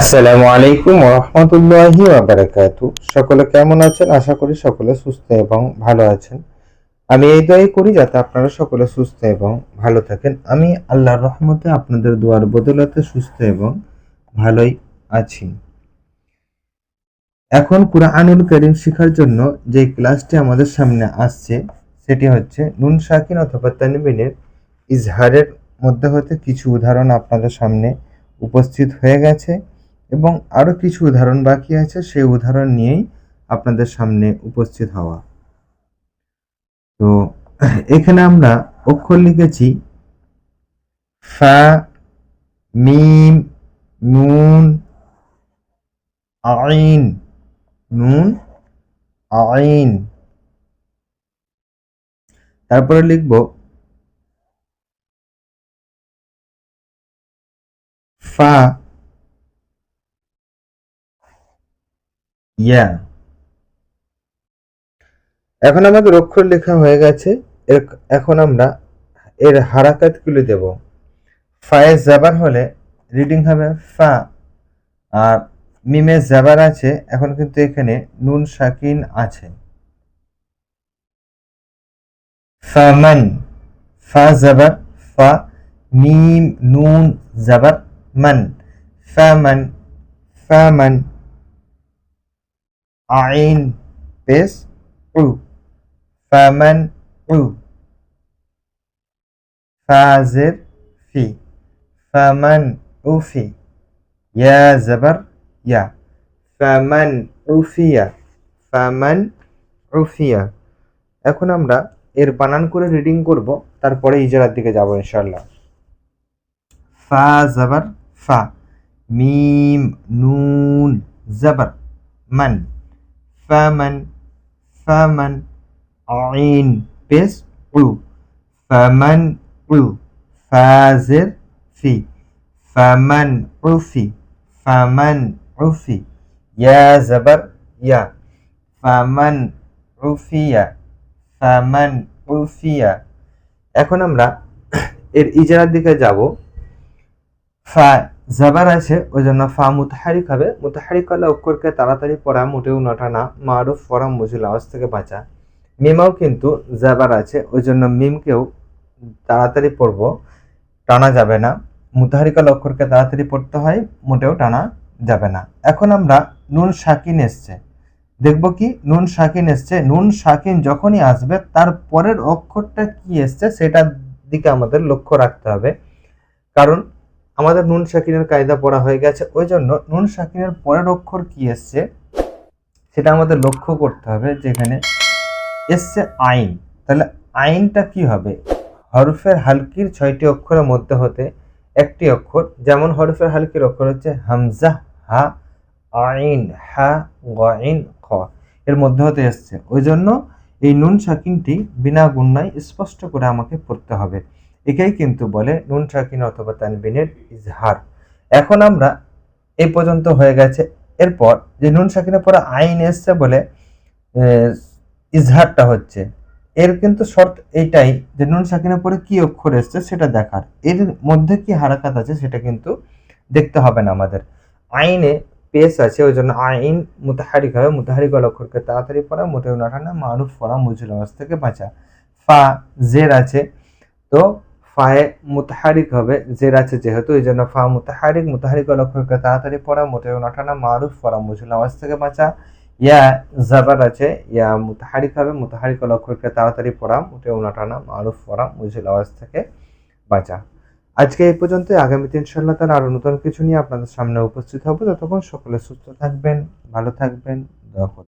আসসালামু আলাইকুম ওয়া রাহমাতুল্লাহি ওয়া বারাকাতুহু। সকলে কেমন আছেন? আশা করি সকলে সুস্থ এবং ভালো আছেন। আমি এই দোয়াই করি যাতে আপনারা সকলে সুস্থ এবং ভালো থাকেন। আমি আল্লাহর রহমতে আপনাদের দোয়ার বদৌলতে সুস্থ এবং ভালোই আছি। এখন কুরআনুল কারীম শেখার জন্য যে ক্লাসটি আমাদের সামনে আসছে সেটি হচ্ছে নুন সাকিন অথবা তানবিনের ইজহারের মধ্যে হতে কিছু উদাহরণ আপনাদের সামনে উপস্থিত হয়ে গেছে এবং আরও কিছু উদাহরণ বাকি আছে, সেই উদাহরণ নিয়েই আপনাদের সামনে উপস্থিত হওয়া। তো এখানে আমরা অক্ষর লিখেছি ফা, মিম, নুন, আইন, নুন, আইন। তারপরে লিখব ফা, ইয়া। এখন আমাদের অক্ষর লেখা হয়ে গেছে। এখন আমরা এর হারাকাতগুলো দেব। ফায়ে জাবার হলে রিডিং হবে ফা, আর মিমে জাবার আছে, এখন কিন্তু এখানে নুন সাকিন আছে। ফামান, ফা জাবার ফা, মিম নুন জাবার মান, ফামান, ফামান। আইন পেশ উ, ফামান উ। ফাজের ফি, ফামান উফি। ইয়া জাবার ইয়া, ফামান উফিয়া, ফামান উফিয়া। এখন আমরা এর বানান করে রিডিং করব, তারপরে ইজারার দিকে যাব ইনশাআল্লাহ। ফা জাবার ফা, মিম নুন জাবার মান, ফামান, ফামান। আইন পেশ উ, ফামান উ। ফাজের ফি, ফামান উফি, ফামান উফি। ইয়া জাবার ইয়া, ফামান উফিয়া, ফামান উফিয়া। এখন আমরা এর ইজারার দিকে যাব। ফা জাবার আছে, ওই জন্য ফা মুতাহারিক হবে। মুতাহারিক হলে অক্ষরকে তাড়াতাড়ি পড়া মোটেও নটা না, মারুফ পড়া মুজিল আওয়াজ থেকে বাঁচা। মিমাও কিন্তু জাবার আছে, ওই জন্য মিমকেও তাড়াতাড়ি পড়বো, টানা যাবে না। মুতাহারিকাল অক্ষরকে তাড়াতাড়ি পড়তে হয়, মোটেও টানা যাবে না। এখন আমরা নুন সাকিন এসছে, দেখব কি নুন সাকিন এসছে। নুন সাকিন যখনই আসবে তার পরের অক্ষরটা কি এসছে সেটার দিকে আমাদের লক্ষ্য রাখতে হবে, কারণ আমাদের নুন সাকিনের কায়দা পড়া হয়ে গেছে। ওই জন্য নুন সাকিনের পরের অক্ষর কি এসছে সেটা আমাদের লক্ষ্য করতে হবে। যেখানে এসছে আইন, তাহলে আইনটা কি হবে? হরফের হালকির 6টি অক্ষরের মধ্যে হতে একটি অক্ষর, যেমন হরফের হালকির অক্ষর হচ্ছে হামজা, হা, আইন, হা, গাইন, খ, এর মধ্যে হতে এসছে। ওই জন্য এই নুন সাকিনটি বিনা গুণনায় স্পষ্ট করে আমাকে পড়তে হবে। একেই কিন্তু বলে নুন সাকিন অথবা তানবিনের ইজহার। এখন আমরা এই পর্যন্ত হয়ে গেছে। এরপর যে নুন সাকিনের পরে আইন এসছে বলে ইজহারটা হচ্ছে, এর কিন্তু শর্ত এইটাই যে নুন সাকিনের পরে কি অক্ষর এসছে সেটা দেখার, এর মধ্যে কি হারাকাত আছে সেটা কিন্তু দেখতে হবে না আমাদের। আইনে পেশ আছে, ওই জন্য আইন মুতাহারিক হবে। মুতাহারিক অক্ষরকে তাড়াতাড়ি পড়া, মোটেও না টানা, মারুফ পড়া, মুজিল আওয়াজ থেকে বাঁচা। ফা জের আছে, তো ফায়ে মুতাহারিক হবে, জের আছে যেহেতু, এই জন্য ফা মুতাহারিক। মুতাহারিক অক্ষরকে তাড়াতাড়ি পড়া, মোটেও না টানা, মারুফ পড়া, মুজিল আওয়াজ থেকে বাঁচা। ইয়া জাবার আছে, ইয়া মুতাহারিক হবে। মুতাহারিক অক্ষরকে তাড়াতাড়ি পড়া, মোটেও না টানা, মারুফ পড়া, মুজিল আওয়াজ থেকে বাঁচা। আজকে এই পর্যন্ত। আগামীতে ইনশাআল্লাহ তাআলা আরো নতুন কিছু নিয়ে আপনাদের সামনে উপস্থিত হব। ততক্ষণ সকলে সুস্থ থাকবেন, ভালো থাকবেন, দোয়া করবেন।